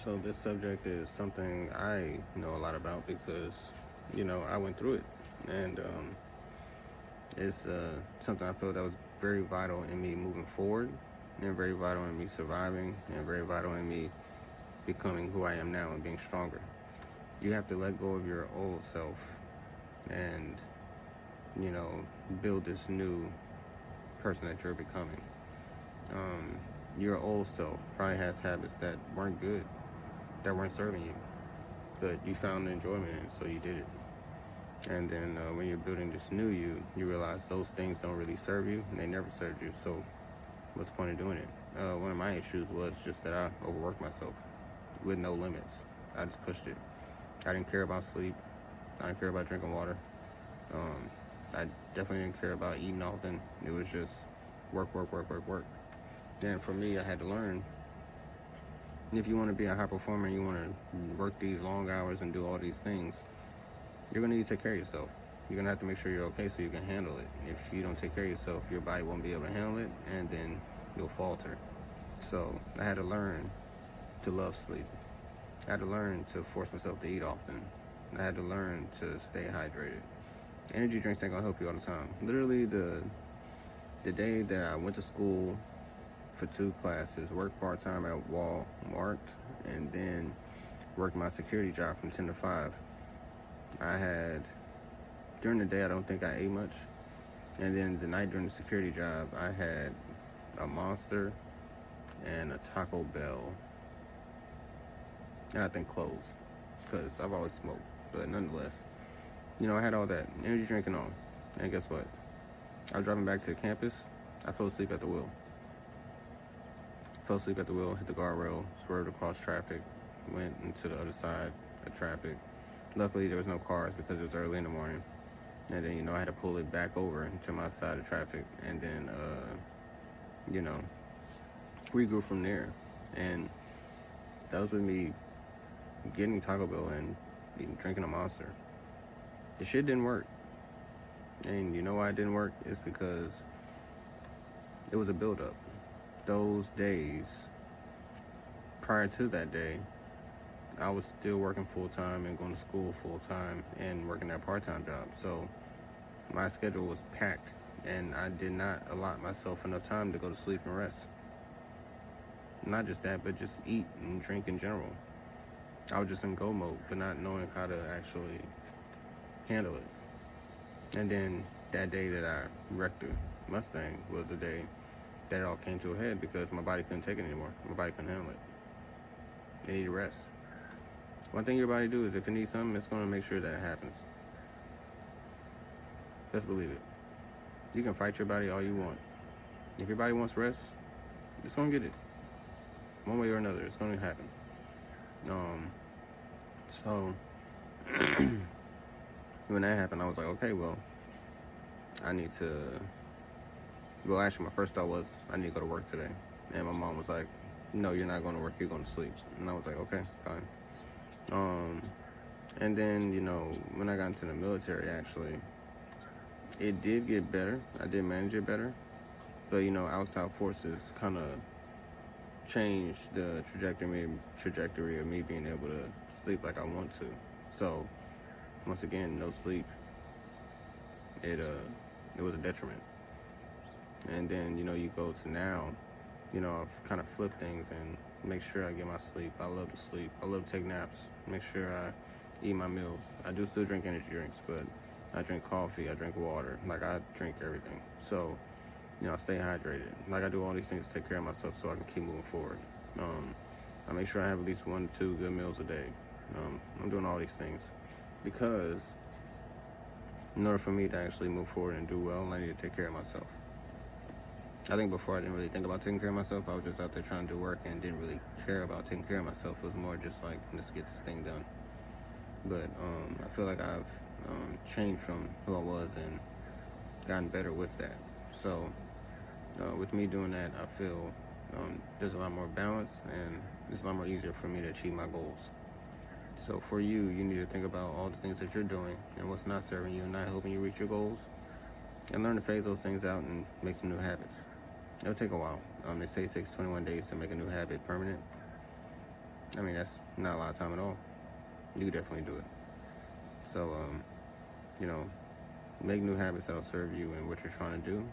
So this subject is something I know a lot about because, I went through it, and it's something I feel that was very vital in me moving forward, and very vital in me surviving, and very vital in me becoming who I am now and being stronger. You have to let go of your old self and, you know, build this new person that you're becoming. Um, your old self probably has habits that weren't good, that weren't serving you, but you found enjoyment in it, so you did it. And then when you're building this new you realize those things don't really serve you, and they never served you. So what's the point of doing it? One of my issues was just that I overworked myself with no limits. I just pushed it. I didn't care about sleep. I didn't care about drinking water. Um, I definitely didn't care about eating often. It was just work, work, work, work, work. And for me, I had to learn, if you want to be a high performer, you want to work these long hours and do all these things, you're going to need to take care of yourself. You're going to have to make sure you're okay so you can handle it. If you don't take care of yourself, your body won't be able to handle it, and then you'll falter. So I had to learn to love sleep. I had to learn to force myself to eat often. I had to learn to stay hydrated. Energy drinks ain't gonna help you all the time. Literally, the day that I went to school for 2 classes, worked part-time at Walmart, and then worked my security job from 10 to 5, I had, during the day, I don't think I ate much. And then the night during the security job, I had a Monster and a Taco Bell, and I think cloves, because I've always smoked. But nonetheless, I had all that energy drink and all. And guess what? I was driving back to campus. I fell asleep at the wheel. Hit the guardrail, swerved across traffic, went into the other side of traffic. Luckily, there was no cars because it was early in the morning. And then, I had to pull it back over into my side of traffic, and then, regroup from there. And that was with me getting Taco Bell and drinking a Monster. The shit didn't work. And you know why it didn't work? It's because it was a buildup. Those days, prior to that day, I was still working full-time and going to school full-time and working that part-time job. So my schedule was packed, and I did not allot myself enough time to go to sleep and rest. Not just that, but just eat and drink in general. I was just in go mode, but not knowing how to actually handle it. And then that day that I wrecked the Mustang was the day that it all came to a head because my body couldn't take it anymore. My body couldn't handle it. It needed rest. One thing your body do is if it needs something, it's going to make sure that it happens. Let's believe it. You can fight your body all you want. If your body wants rest, it's going to get it. One way or another, it's going to happen. So when that happened, I was like, okay, well, I need to, well, actually, my first thought was, I need to go to work today. And my mom was like, no, you're not going to work, you're going to sleep. And I was like, okay, fine. And then, when I got into the military, actually, it did get better. I did manage it better. But, outside forces kind of changed the trajectory of me being able to sleep like I want to. So, once again, no sleep. It was a detriment. And then, you go to now, I've kind of flipped things and make sure I get my sleep. I love to sleep. I love to take naps. Make sure I eat my meals. I do still drink energy drinks, but I drink coffee, I drink water. Like, I drink everything. So, I stay hydrated. Like, I do all these things to take care of myself so I can keep moving forward. I make sure I have at least 1 to 2 good meals a day. I'm doing all these things because in order for me to actually move forward and do well, I need to take care of myself. I think before I didn't really think about taking care of myself. I was just out there trying to do work and didn't really care about taking care of myself. It was more just like, let's get this thing done. But I feel like I've changed from who I was and gotten better with that. So with me doing that, I feel there's a lot more balance and it's a lot more easier for me to achieve my goals. So for you, you need to think about all the things that you're doing and what's not serving you and not helping you reach your goals, and learn to phase those things out and make some new habits. It'll take a while. They say it takes 21 days to make a new habit permanent. I mean, that's not a lot of time at all. You could definitely do it. So, you know, make new habits that'll serve you and what you're trying to do.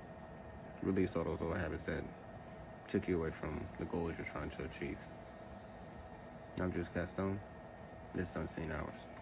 Release all those old habits that took you away from the goals you're trying to achieve. I'm Jeuse Kastoan. This is Unseen Hours.